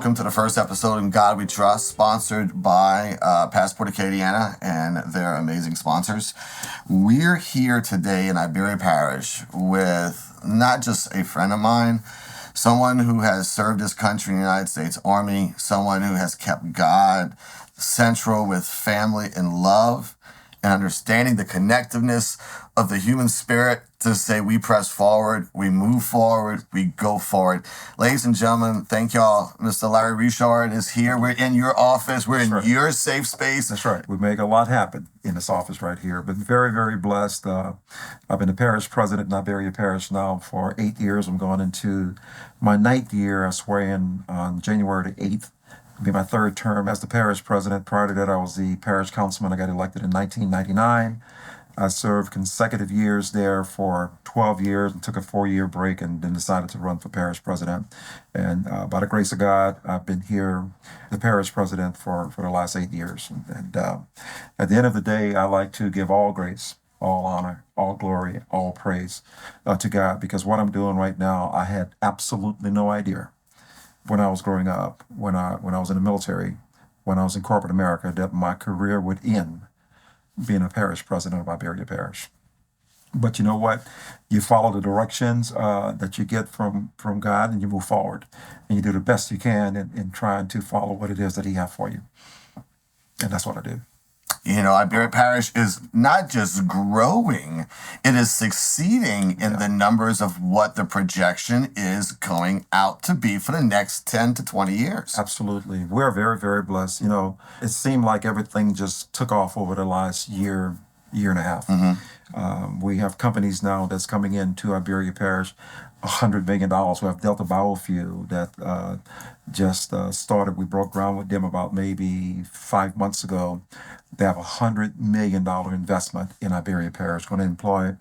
welcome to the first episode in God We Trust, sponsored by Passport Acadiana and their amazing sponsors. We're here today in Iberia Parish with not just a friend of mine, someone who has served his country in the United States Army, someone who has kept God central with family and love and understanding the connectiveness of the human spirit to say we press forward, we move forward, we go forward. Ladies and gentlemen, thank y'all. Mr. Larry Richard is here. We're in your office. We're in your safe space. That's right. We make a lot happen in this office right here. Been very, very blessed. I've been the parish president in Iberia Parish now for 8 years. I'm going into my 9th year. I swear in on January the 8th. It'll be my 3rd term as the parish president. Prior to that, I was the parish councilman. I got elected in 1999. I served consecutive years there for 12 years and took a 4-year break and then decided to run for parish president. And by the grace of God, I've been here, the parish president, for the last 8 years. And at the end of the day, I like to give all grace, all honor, all glory, all praise to God, because what I'm doing right now, I had absolutely no idea when I was growing up, when I was in the military, when I was in corporate America, that my career would end being a parish president of Iberia Parish. But you know what? You follow the directions that you get from God, and you move forward. And you do the best you can in trying to follow what it is that He has for you. And that's what I do. You know, Iberia Parish is not just growing, it is succeeding in the numbers of what the projection is going out to be for the next 10 to 20 years. Absolutely. We're very, very blessed. You know, it seemed like everything just took off over the last year and a half. Mm-hmm. We have companies now that's coming into Iberia Parish, $100 million. We have Delta Biofuel that just started. We broke ground with them about maybe 5 months ago. They have $100 million investment in Iberia Parish, going to employ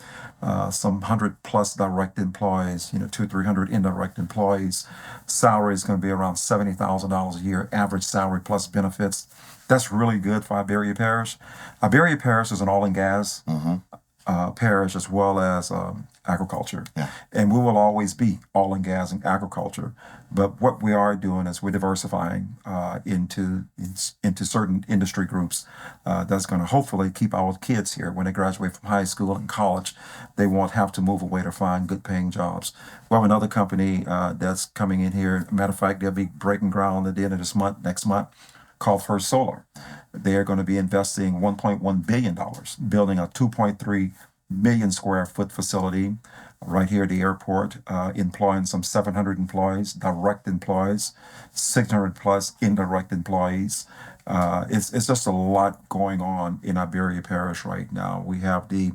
some 100+ direct employees, 200-300 indirect employees. Salary is going to be around $70,000 a year, average salary plus benefits. That's really good for Iberia Parish. Iberia Parish is an oil and gas parish as well as agriculture. Yeah. And we will always be oil and gas and agriculture. But what we are doing is we're diversifying into certain industry groups that's going to hopefully keep our kids here when they graduate from high school and college. They won't have to move away to find good paying jobs. We have another company that's coming in here. Matter of fact, they'll be breaking ground at the end of this month, next month, called First Solar. They are going to be investing $1.1 billion, building a 2.3 million square foot facility right here at the airport, employing some 700 employees, direct employees, 600 plus indirect employees. It's just a lot going on in Iberia Parish right now. We have the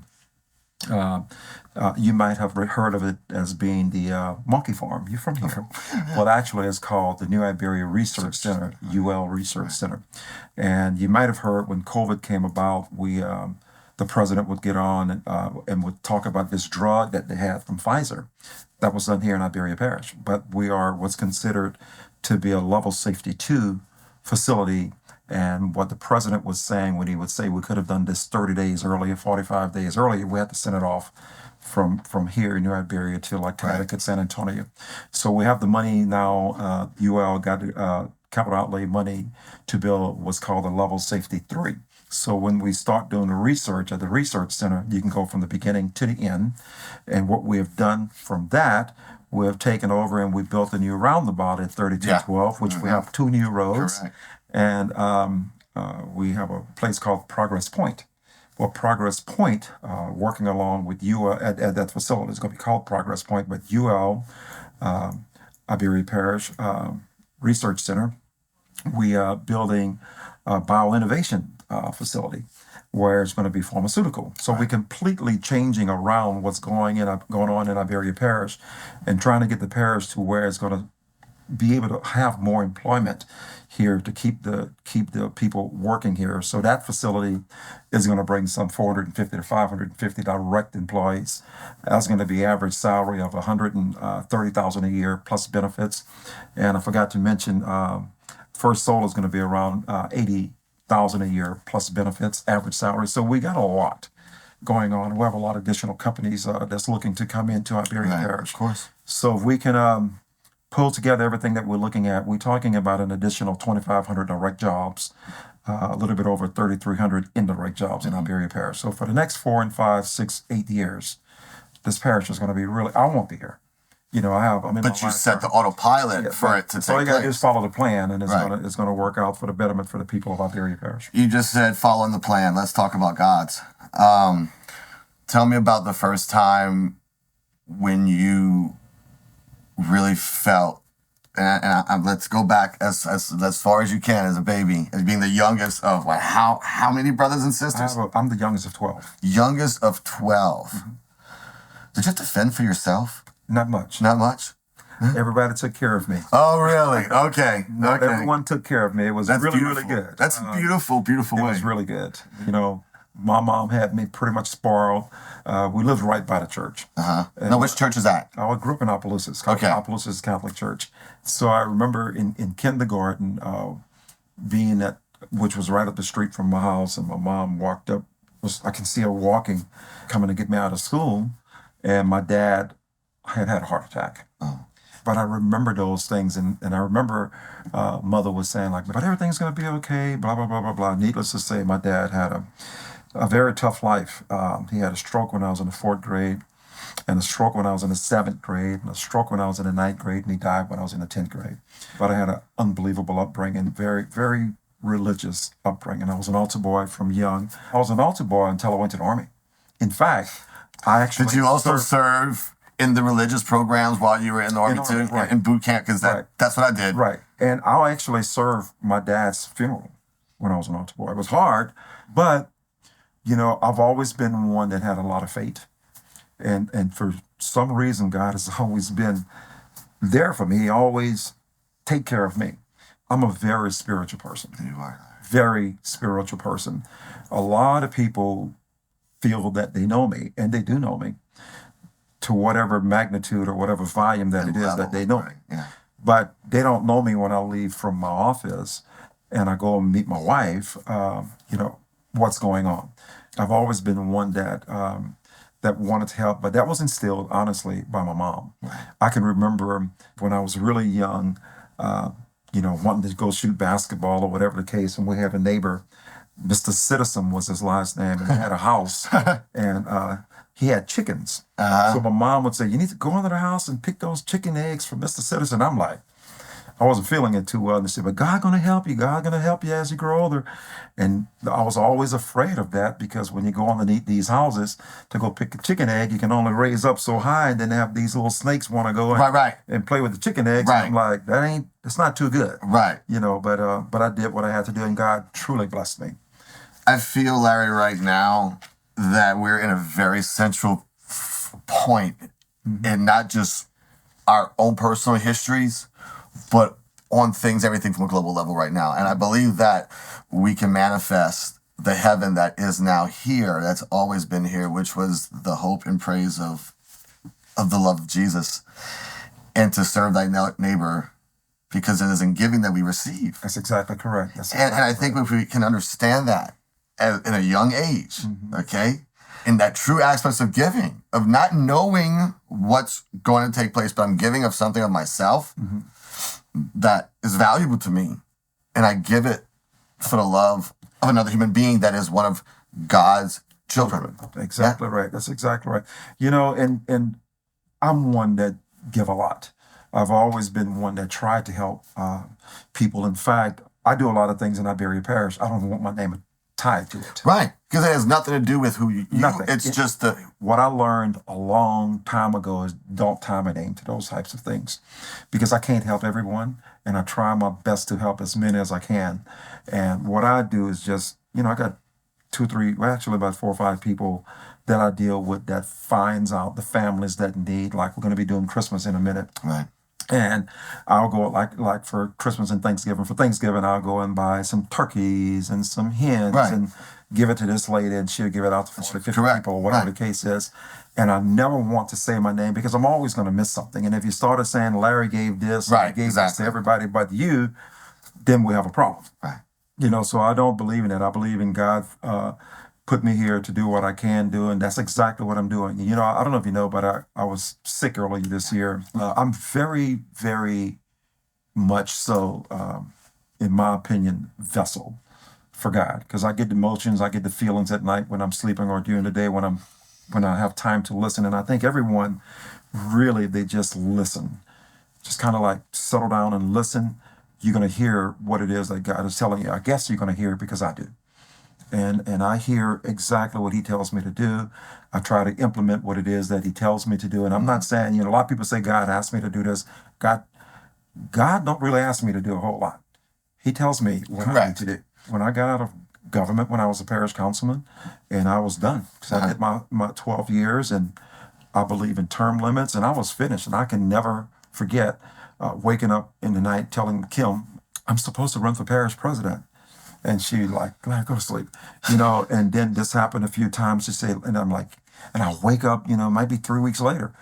you might have heard of it as being the monkey farm. You're from here. Well, actually, it's called the New Iberia Research Center, UL Research Center. And you might have heard when COVID came about, the president would get on and would talk about this drug that they had from Pfizer that was done here in Iberia Parish. But we are what's considered to be a level safety 2 facility. And what the president was saying when he would say we could have done this 30 days earlier, 45 days earlier, we had to send it off from here in New Iberia to like Connecticut, San Antonio. So we have the money now. UL got capital outlay money to build what's called a level safety 3. So when we start doing the research at the research center, you can go from the beginning to the end. And what we have done from that, we have taken over and we built a new roundabout at 3212, which we have 2 new roads. Correct. And we have a place called Progress Point. Well, Progress Point, working along with UL at that facility, is going to be called Progress Point, but UL, Iberia Parish Research Center, we are building a bioinnovation facility where it's going to be pharmaceutical. So we're completely changing around what's going on in Iberia Parish and trying to get the parish to where it's going to be able to have more employment here to keep the people working here. So that facility is going to bring some 450 to 550 direct employees. That's going to be average salary of $130,000 a year plus benefits. And I forgot to mention, First Solar is going to be around $80,000 a year plus benefits, average salary. So we got a lot going on. We have a lot of additional companies that's looking to come into Iberia Parish. Of course. So if we can pull together everything that we're looking at, we're talking about an additional 2,500 direct jobs, a little bit over 3,300 indirect jobs in Iberia Parish. So for the next 4 and 5, 6, 8 years, this parish is going to be really, I won't be here. I'm in But my you set the autopilot for it to so all take you got to do place. is follow the plan, and Right. it's gonna work out for the betterment for the people of Iberia Parish. You just said following the plan. Let's talk about God's. Tell me about the first time when you really felt, and let's go back as far as you can as a baby, as being the youngest of how many brothers and sisters? I'm the youngest of 12. Youngest of 12. Did you have to fend for yourself? Not much. Not much? Everybody took care of me. Oh, really? Okay. Not Okay. everyone took care of me. It was That's really, beautiful. really good. That's a beautiful, beautiful It way. was really good. My mom had me pretty much spoiled. We lived right by the church. Now, which church is that? I grew up in Opelousas. It's called Okay. Opelousas Catholic Church. So I remember in kindergarten being which was right up the street from my house, and my mom walked up. I can see her walking, coming to get me out of school, and my dad had a heart attack. But I remember those things, and I remember mother was saying but everything's going to be okay, blah, blah, blah, blah, blah. Needless to say, my dad had a very tough life. He had a stroke when I was in the 4th grade, and a stroke when I was in the 7th grade, and a stroke when I was in the 9th grade, and he died when I was in the 10th grade. But I had an unbelievable upbringing, very, very religious upbringing. I was an altar boy from young. I was an altar boy until I went to the Army. In fact, I actually Did you also serve in the religious programs while you were in the Army too? Right. In boot camp? Because that's what I did. Right. And I actually served my dad's funeral when I was an altar boy. It was hard, but, I've always been one that had a lot of faith. And for some reason, God has always been there for me. He always take care of me. I'm a very spiritual person. You are. Very spiritual person. A lot of people feel that they know me, and they do know me, to whatever magnitude or whatever volume that it is that they know me. Yeah. But they don't know me when I leave from my office and I go and meet my wife, what's going on. I've always been one that wanted to help, but that was instilled, honestly, by my mom. Right. I can remember when I was really young, wanting to go shoot basketball or whatever the case, and we have a neighbor, Mr. Citizen was his last name, and he had a house, and he had chickens. So my mom would say, you need to go into the house and pick those chicken eggs for Mr. Citizen. I'm like, I wasn't feeling it too well. And they said, but God gonna help you. God gonna help you as you grow older. And I was always afraid of that, because when you go underneath these houses to go pick a chicken egg, you can only raise up so high, and then have these little snakes want to go and play with the chicken eggs. Right. And I'm like, it's not too good. Right. But I did what I had to do, and God truly blessed me. I feel, Larry, right now that we're in a very central point in not just our own personal histories, but on everything from a global level right now. And I believe that we can manifest the heaven that is now here, that's always been here, which was the hope and praise of the love of Jesus, and to serve thy neighbor, because it is in giving that we receive. That's exactly correct. And I think if we can understand that in a young age, okay, in that true aspects of giving, of not knowing what's going to take place, but I'm giving of something of myself that is valuable to me, and I give it for the love of another human being that is one of God's children. Exactly right. That's exactly right. And I'm one that give a lot. I've always been one that tried to help people. In fact, I do a lot of things in Iberia Parish. I don't want my name tied to it. Right, because it has nothing to do with who you. Nothing. It's just what I learned a long time ago is don't tie my name to those types of things, because I can't help everyone, and I try my best to help as many as I can. And what I do is just, I got 2, 3, well, actually about 4 or 5 people that I deal with that finds out the families that need. Like, we're going to be doing Christmas in a minute. right. And I'll go like for Christmas and Thanksgiving. For Thanksgiving, I'll go and buy some turkeys and some hens and give it to this lady, and she'll give it out to 40, 50 people, or whatever the case is. And I never want to say my name, because I'm always going to miss something. And if you started saying Larry gave this, and he gave this to everybody but you, then we have a problem. Right. So I don't believe in it. I believe in God put me here to do what I can do, and that's exactly what I'm doing. You know, I don't know if you know, but I was sick earlier this year. I'm very, very much so, in my opinion, vessel for God, because I get the emotions, I get the feelings at night when I'm sleeping or during the day when I have time to listen. And I think everyone really, they just listen, just kind of like settle down and listen. You're going to hear what it is that God is telling you. I guess you're going to hear it because I do. And I hear exactly what he tells me to do. I try to implement what it is that he tells me to do. And I'm not saying, you know, a lot of people say God asked me to do this. God don't really ask me to do a whole lot. He tells me what I need to do. When I got out of government, when I was a parish councilman, and I was done, because I did my 12 years, and I believe in term limits, and I was finished. And I can never forget waking up in the night telling Kim, I'm supposed to run for parish president. And she like, go to sleep, you know, and then this happened a few times. She said, and I'm like, and I wake up, you know, it might be 3 weeks later.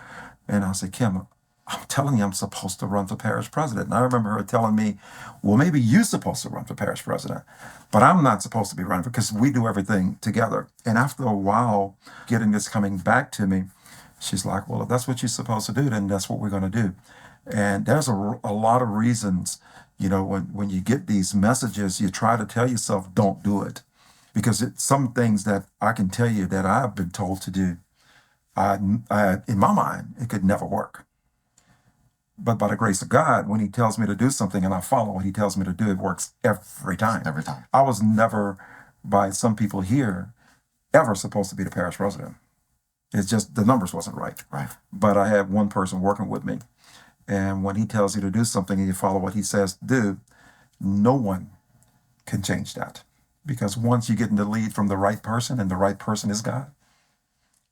And I say, Kim, I'm telling you, I'm supposed to run for parish president. And I remember her telling me, well, maybe you're supposed to run for parish president, but I'm not supposed to be running because we do everything together. And after a while, getting this coming back to me, she's like, well, if that's what you're supposed to do, then that's what we're going to do. And there's a lot of reasons, you know, when you get these messages, you try to tell yourself, don't do it. Because it's some things that I can tell you that I've been told to do, in my mind, it could never work. But by the grace of God, when he tells me to do something and I follow what he tells me to do, it works every time. Every time. I was never, by some people here, ever supposed to be the parish president. It's just the numbers wasn't right. Right. But I had one person working with me. And when he tells you to do something and you follow what he says to do, no one can change that. Because once you get in the lead from the right person, and the right person is God,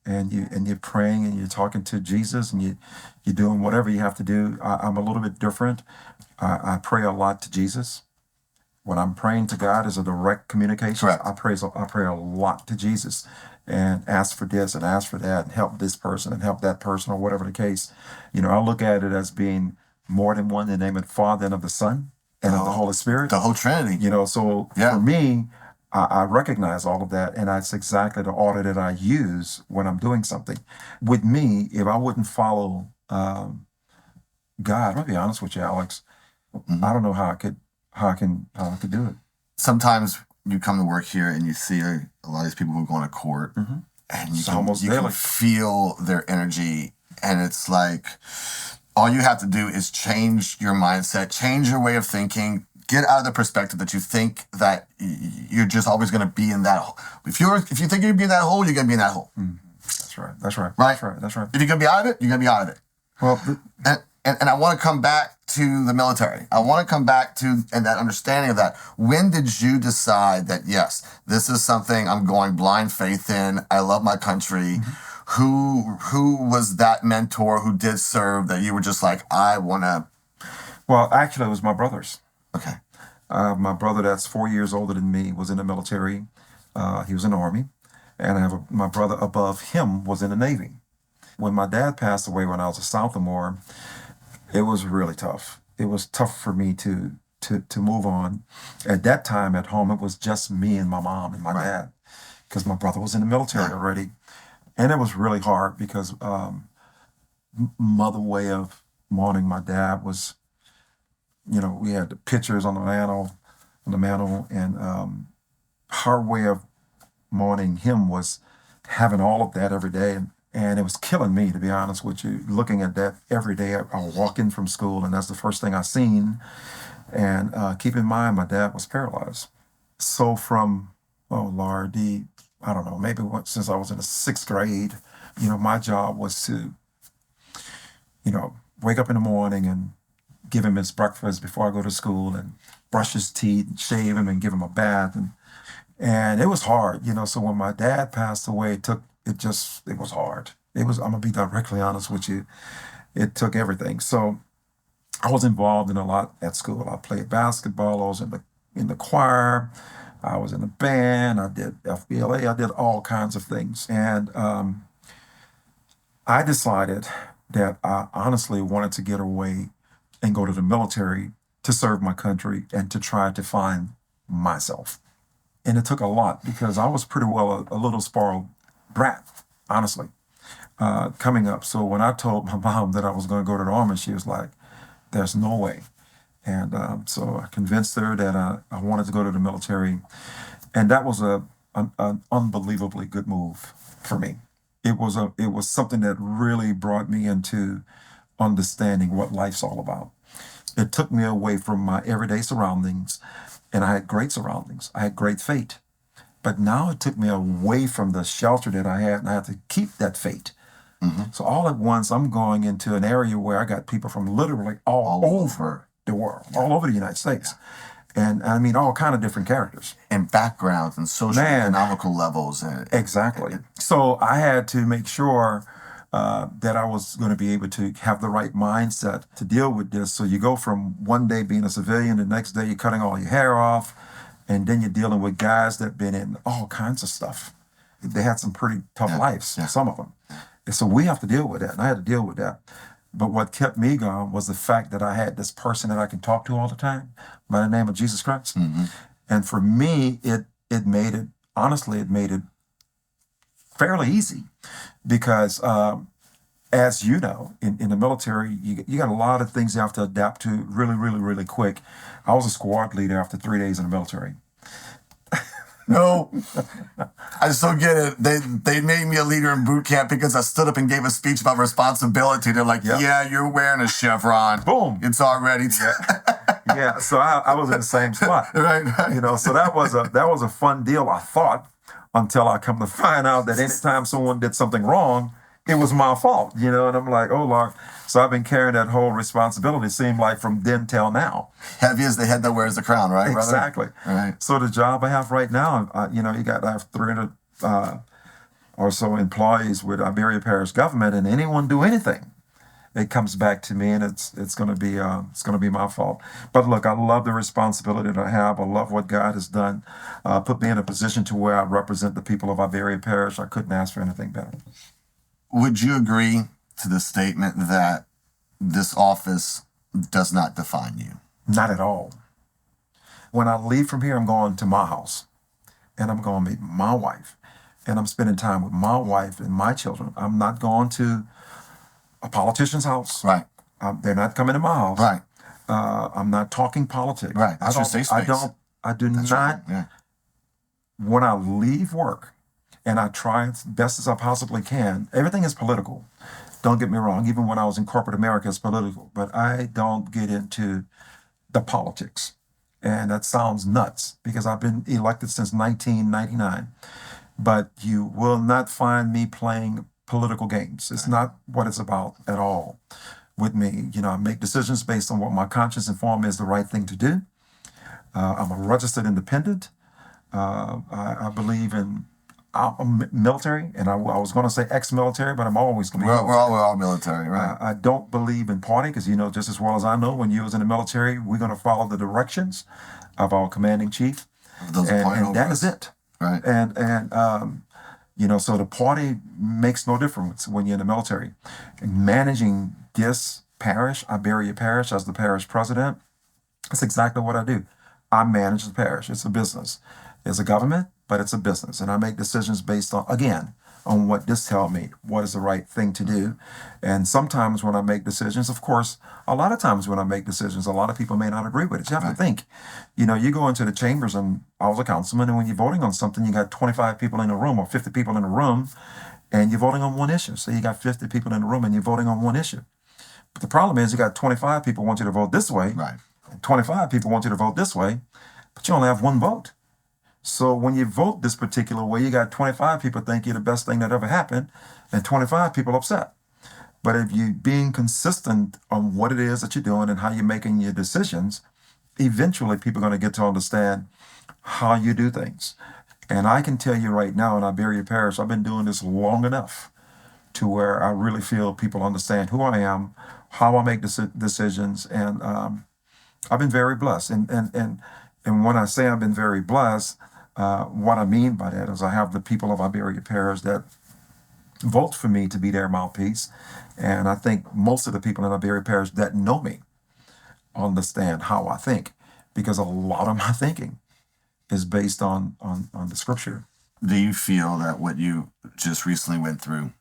and you're praying and you're talking to Jesus and you're doing whatever you have to do. I'm a little bit different. I pray a lot to Jesus. When I'm praying to God is a direct communication. Correct. I pray a lot to Jesus and ask for this and ask for that and help this person and help that person or whatever the case. You know, I look at it as being more than one in the name of the Father and of the Son and of the Holy Spirit. The whole Trinity. You know, so for me, I recognize all of that, and that's exactly the order that I use when I'm doing something. With me, if I wouldn't follow God, I'm gonna be honest with you, Alex. I don't know how I could do it. Sometimes you come to work here and you see a lot of these people who go to court, and you can feel their energy, and it's like all you have to do is change your mindset, change your way of thinking. Get out of the perspective that you think that you're just always going to be in that hole. If you think you're going to be in that hole, you're going to be in that hole. That's right. That's right. Right? That's right. That's right. If you're going to be out of it, you're going to be out of it. Well, and I want to come back to the military. I want to come back to and that understanding of that. When did you decide that, yes, this is something I'm going blind faith in. I love my country. Who was that mentor who did serve that you were just like, I want to? Well, actually, it was my brothers. Okay. My brother, that's 4 years older than me, was in the military. He was in the Army. And I have my brother above him was in the Navy. When my dad passed away when I was a sophomore, it was really tough. It was tough for me to move on. At that time at home, it was just me and my mom and my dad, because my brother was in the military already. And it was really hard because mother way of mourning my dad was, you know, we had the pictures on the mantle, and her way of mourning him was having all of that every day, and it was killing me, to be honest with you. Looking at that every day, I would walk in from school, and that's the first thing I seen. And keep in mind, my dad was paralyzed. So from, oh Lord, I don't know, maybe since I was in the 6th grade, you know, my job was to, you know, wake up in the morning and give him his breakfast before I go to school and brush his teeth, and shave him and give him a bath. And it was hard, you know. So when my dad passed away, it was hard. I'm gonna be directly honest with you. It took everything. So I was involved in a lot at school. I played basketball. I was in the choir. I was in the band. I did FBLA. I did all kinds of things. And I decided that I honestly wanted to get away and go to the military to serve my country and to try to find myself. And it took a lot because I was pretty well a little spoiled brat, honestly, coming up. So when I told my mom that I was going to go to the Army, she was like, there's no way. And so I convinced her that I wanted to go to the military. And that was an unbelievably good move for me. It was something that really brought me into understanding what life's all about. It took me away from my everyday surroundings, and I had great surroundings. I had great fate. But now it took me away from the shelter that I had, and I had to keep that fate. So all at once, I'm going into an area where I got people from literally all over the world, all over the United States. And I mean, all kind of different characters. And backgrounds and social economical levels. Exactly. So I had to make sure that I was going to be able to have the right mindset to deal with this. So you go from one day being a civilian, the next day you're cutting all your hair off, and then you're dealing with guys that have been in all kinds of stuff. They had some pretty tough lives, some of them. And so we have to deal with that, and I had to deal with that. But what kept me going was the fact that I had this person that I can talk to all the time by the name of Jesus Christ. And for me, it made it, honestly, it made it fairly easy because as you know, in the military, you got a lot of things you have to adapt to really, really, really quick. I was a squad leader after 3 days in the military. No, I just don't get it. They made me a leader in boot camp because I stood up and gave a speech about responsibility. They're like, yeah, you're wearing a chevron. Boom. It's already. Yeah, so I was in the same spot. Right. You know, so that was a fun deal, I thought, until I come to find out that anytime someone did something wrong, it was my fault, you know, and I'm like, oh, Lord. So I've been carrying that whole responsibility, it seemed like, from then till now. Heavy as the head that wears the crown, right, brother? Exactly. Right. So the job I have right now, I have 300 or so employees with Iberia Parish government, and anyone do anything, it comes back to me, and it's going to be my fault. But look, I love the responsibility that I have. I love what God has done, put me in a position to where I represent the people of Iberia Parish. I couldn't ask for anything better. Would you agree to the statement that this office does not define you? Not at all. When I leave from here, I'm going to my house, and I'm going to meet my wife, and I'm spending time with my wife and my children. I'm not going to a politician's house. Right. They're not coming to my house. Right. I'm not talking politics. Right. That's your safe space. I do That's not. right. Yeah. When I leave work, and I try as best as I possibly can, everything is political. Don't get me wrong. Even when I was in corporate America, it's political. But I don't get into the politics. And that sounds nuts because I've been elected since 1999. But you will not find me playing political games. It's not what it's about at all with me. You know, I make decisions based on what my conscience informs me is the right thing to do. I'm a registered independent. I believe in military, and I was going to say ex-military, but I'm always going to be we're all military, right? I don't believe in party because you know just as well as I know when you was in the military, we're going to follow the directions of our commanding chief, and that is it. Right. And you know, so the party makes no difference when you're in the military. And managing this parish, Iberia Parish, as the parish president, that's exactly what I do. I manage the parish. It's a business. It's a government, but it's a business. And I make decisions based on, again, on what this tells me, what is the right thing to do. And sometimes when I make decisions, of course, a lot of times when I make decisions, a lot of people may not agree with it. You have to think, you know, you go into the chambers, and I was a councilman, and when you're voting on something, you got 25 people in a room or 50 people in a room, and you're voting on one issue. So you got 50 people in the room, and you're voting on one issue. But the problem is you got 25 people want you to vote this way, right, and 25 people want you to vote this way, but you only have one vote. So when you vote this particular way, you got 25 people think you're the best thing that ever happened, and 25 people upset. But if you're being consistent on what it is that you're doing and how you're making your decisions, eventually people are going to get to understand how you do things. And I can tell you right now in Iberia Parish, I've been doing this long enough to where I really feel people understand who I am, how I make decisions, and I've been very blessed. And when I say I've been very blessed, what I mean by that is I have the people of Iberia Parish that vote for me to be their mouthpiece. And I think most of the people in Iberia Parish that know me understand how I think, because a lot of my thinking is based on the scripture. Do you feel that what you just recently went through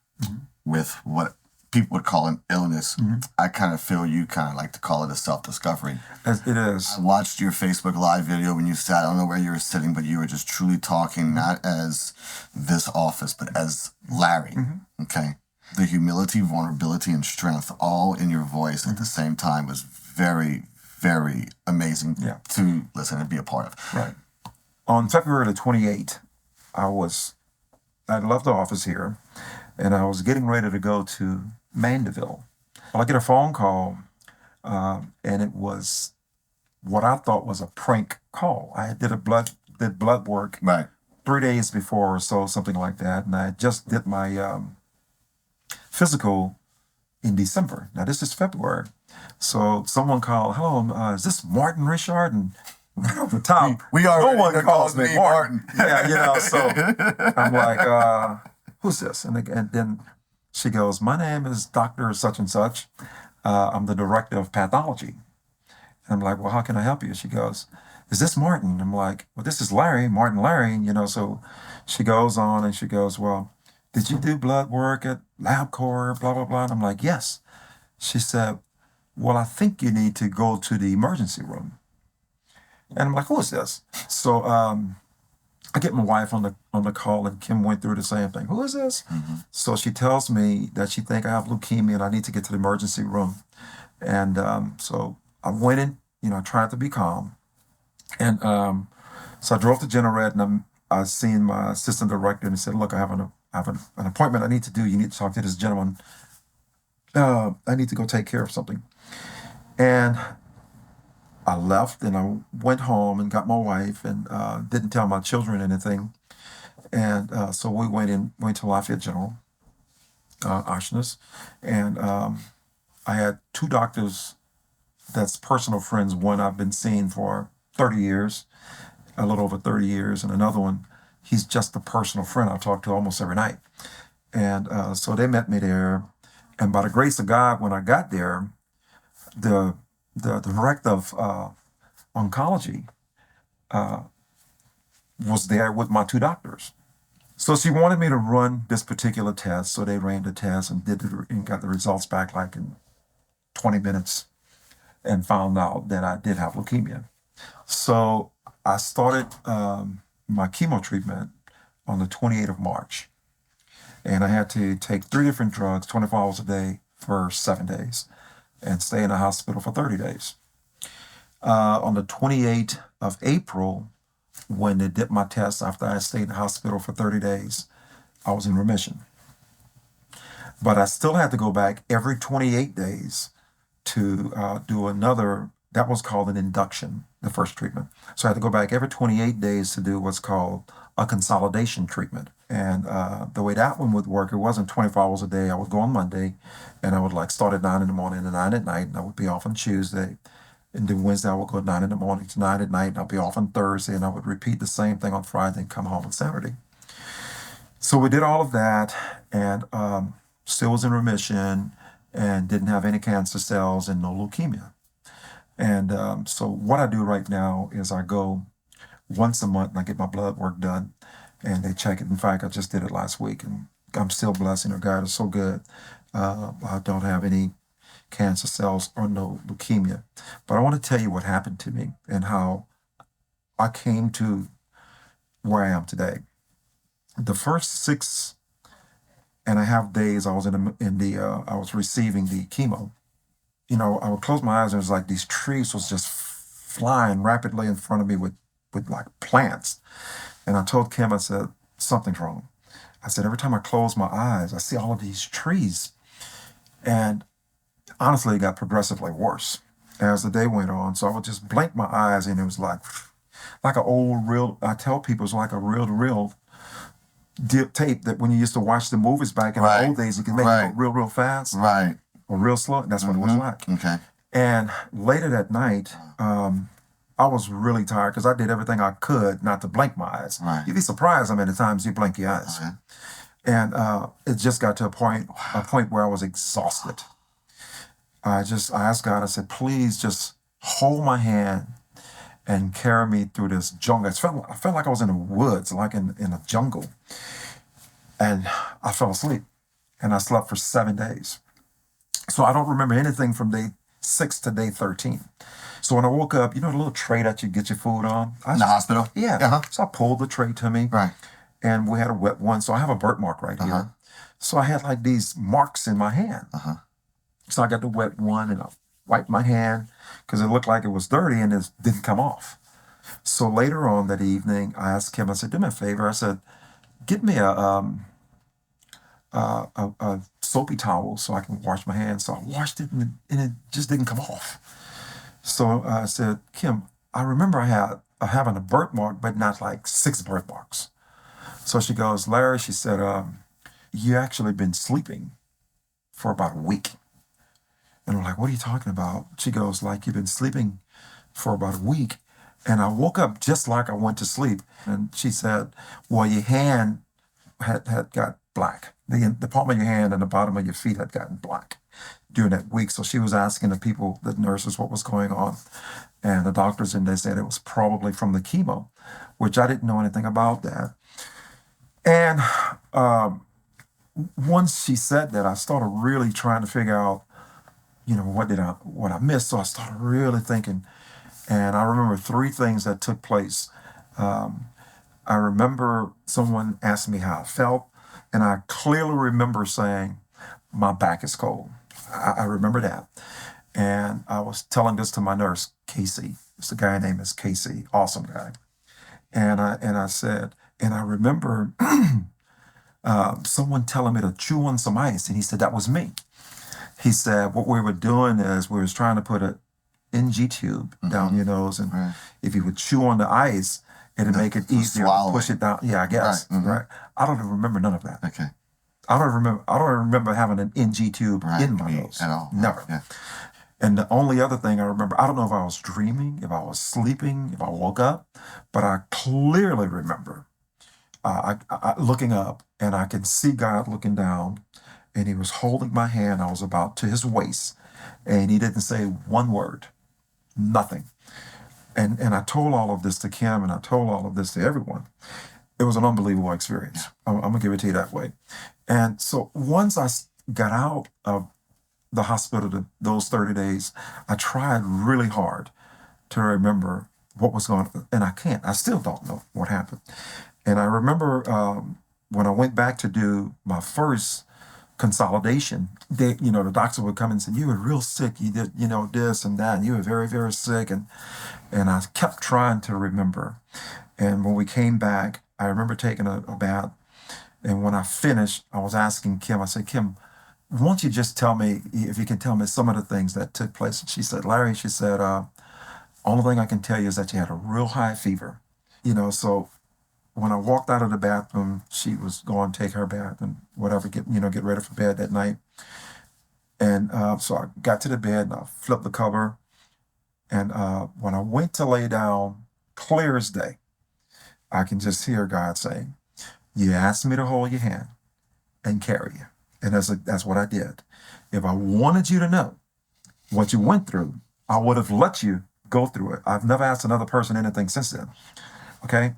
with what people would call an illness, I kind of feel you kind of like to call it a self-discovery. It is. I watched your Facebook Live video when you sat, I don't know where you were sitting, but you were just truly talking, not as this office, but as Larry, okay? The humility, vulnerability, and strength all in your voice at the same time was very, very amazing to listen and be a part of. Right. On February the 28th, I left the office here, and I was getting ready to go to Mandeville. Well, I get a phone call, and it was what I thought was a prank call. I did blood work 3 days before or so, something like that, and I just did my physical in December. Now this is February, so someone called. Hello, is this Martin Richard? And right off the top, no one calls me Martin. Yeah, so I'm like, who's this? And then she goes, my name is Dr. Such and Such. I'm the director of pathology. And I'm like, well, how can I help you? She goes, is this Martin? I'm like, well, this is Larry, Martin Larry. So she goes on and she goes, well, did you do blood work at LabCorp, blah, blah, blah? And I'm like, yes. She said, well, I think you need to go to the emergency room. And I'm like, who is this? So I get my wife on the call, and Kim went through the same thing. Who is this? So she tells me that she thinks I have leukemia and I need to get to the emergency room. And so I went in, I tried to be calm. And so I drove to General Red, and I seen my assistant director, and he said, look, I have an appointment I need to do. You need to talk to this gentleman. I need to go take care of something. And I left, and I went home and got my wife, and didn't tell my children anything. And so we went to Lafayette General, Oshner's, and I had two doctors that's personal friends. One I've been seeing for 30 years, a little over 30 years, and another one, he's just a personal friend I talk to almost every night. And so they met me there, and by the grace of God, when I got there, the director of oncology was there with my two doctors. So she wanted me to run this particular test. So they ran the test and got the results back like in 20 minutes, and found out that I did have leukemia. So I started my chemo treatment on the 28th of March. And I had to take 3 different drugs, 24 hours a day for 7 days, and stay in the hospital for 30 days. On the 28th of April, when they did my test after I stayed in the hospital for 30 days, I was in remission. But I still had to go back every 28 days to do another, that was called an induction, the first treatment. So I had to go back every 28 days to do what's called a consolidation treatment. And the way that one would work, it wasn't 24 hours a day. I would go on Monday, and I would start at 9 in the morning and 9 at night, and I would be off on Tuesday. And then Wednesday, I would go at 9 in the morning to 9 at night, and I'll be off on Thursday, and I would repeat the same thing on Friday and come home on Saturday. So we did all of that, and still was in remission, and didn't have any cancer cells and no leukemia. And so what I do right now is I go once a month and I get my blood work done, and they check it. In fact, I just did it last week, and I'm still blessed. God is so good. I don't have any cancer cells or no leukemia. But I want to tell you what happened to me and how I came to where I am today. The first 6.5 days I was I was receiving the chemo. I would close my eyes, and it was like these trees was just flying rapidly in front of me with like plants. And I told Kim, I said, something's wrong. I said, every time I close my eyes, I see all of these trees. And honestly, it got progressively worse as the day went on. So I would just blink my eyes, and it was like an old reel. I tell people it's like a reel-to-reel tape that when you used to watch the movies back in the old days, you could make it go real fast. Right. Or real slow. That's what it was like. Okay. And later that night, I was really tired because I did everything I could not to blink my eyes. Right. You'd be surprised how many times you blink your eyes. Okay. And it just got to a point where I was exhausted. I asked God, I said, please just hold my hand and carry me through this jungle. I felt like I was in the woods, like in a jungle. And I fell asleep, and I slept for 7 days. So I don't remember anything from day 6 to day 13. So when I woke up, you know the little tray that you get your food on? In the hospital? Yeah. Uh-huh. So I pulled the tray to me, Right. and we had a wet one. So I have a birthmark right here. So I had like these marks in my hand. So I got the wet one, and I wiped my hand because it looked like it was dirty, and it didn't come off. So later on that evening, I asked Kim, I said, do me a favor. I said, get me a soapy towel so I can wash my hands. So I washed it, and it just didn't come off. So I said, Kim, I remember having a birthmark, but not like 6 birthmarks. So she goes, Larry, she said, you actually been sleeping for about a week. And I'm like, what are you talking about? She goes, like, you've been sleeping for about a week. And I woke up just like I went to sleep. And she said, well, your hand had got black. The palm of your hand and the bottom of your feet had gotten black during that week. So she was asking the nurses, what was going on. And the doctors, and they said it was probably from the chemo, which I didn't know anything about that. And once she said that, I started really trying to figure out, what I missed. So I started really thinking, and I remember 3 things that took place. I remember someone asked me how I felt, and I clearly remember saying, my back is cold. I remember that. And I was telling this to my nurse, Casey. It's a guy named Casey, awesome guy. And I said, and I remember someone telling me to chew on some ice, and he said, that was me. He said, what we were doing is we was trying to put an NG tube down your nose, and if you would chew on the ice, it'd make it easier to push it down. Yeah, I guess. Right. I don't even remember none of that. Okay. I don't remember having an NG tube in my nose. At all. Never. Yeah. And the only other thing I remember, I don't know if I was dreaming, if I was sleeping, if I woke up, but I clearly remember I looking up, and I can see God looking down, and he was holding my hand. I was about to his waist, and he didn't say one word, nothing. And I told all of this to Kim, and I told all of this to everyone. It was an unbelievable experience. I'm going to give it to you that way. And so once I got out of the hospital those 30 days, I tried really hard to remember what was going on. And I can't. I still don't know what happened. And I remember when I went back to do my first consolidation, the doctor would come and say, you were real sick. You did, this and that. And you were very, very sick. And I kept trying to remember. And when we came back, I remember taking a bath. And when I finished, I was asking Kim, I said, Kim, won't you just tell me, if you can tell me some of the things that took place? And she said, Larry, she said, only thing I can tell you is that you had a real high fever. So when I walked out of the bathroom, she was going to take her bath and whatever, get ready for bed that night. And so I got to the bed, and I flipped the cover. And when I went to lay down, clear as day, I can just hear God saying, you asked me to hold your hand and carry you. And that's what I did. If I wanted you to know what you went through, I would have let you go through it. I've never asked another person anything since then. Okay?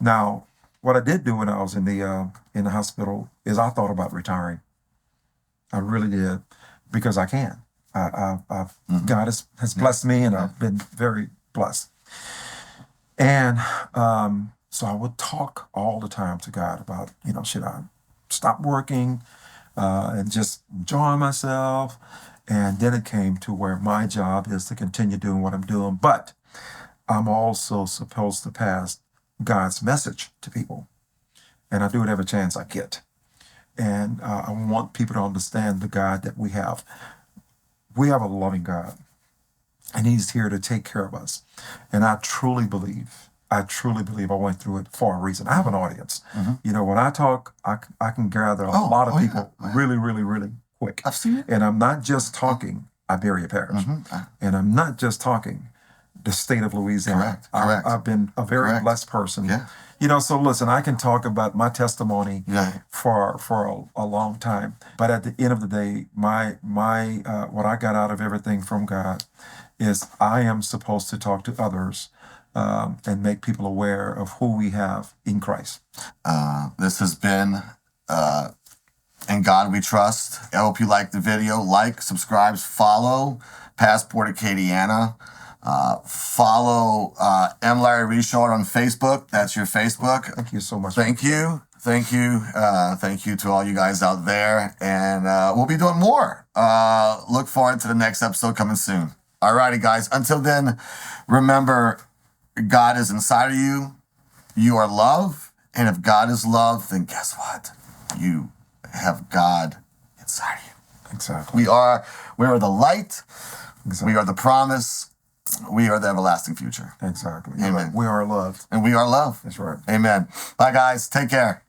Now, what I did do when I was in the hospital is I thought about retiring. I really did, because I can. God has blessed me, and I've been very blessed. And so I would talk all the time to God about, should I stop working and just enjoy myself? And then it came to where my job is to continue doing what I'm doing, but I'm also supposed to pass God's message to people. And I do it every chance I get. And I want people to understand the God that we have. We have a loving God, and he's here to take care of us. And I truly believe I went through it for a reason. I have an audience. When I talk, I can gather a lot of people really, really, really quick. I've seen it. And I'm not just talking Iberia Parish. And I'm not just talking the state of Louisiana. Correct. I've been a very blessed person. Yeah. So listen, I can talk about my testimony for a long time. But at the end of the day, my what I got out of everything from God is I am supposed to talk to others and make people aware of who we have in Christ. This has been In God We Trust. I hope you liked the video. Like, subscribe, follow Passport Acadiana. Follow M. Larry Richard on Facebook. That's your Facebook. Thank you so much. Thank you. Thank you. Thank you to all you guys out there. And we'll be doing more. Look forward to the next episode coming soon. Alrighty, guys. Until then, remember, God is inside of you. You are love. And if God is love, then guess what? You have God inside of you. Exactly. We are the light. Exactly. We are the promise. We are the everlasting future. Exactly. Amen. We are loved. And we are love. That's right. Amen. Bye, guys. Take care.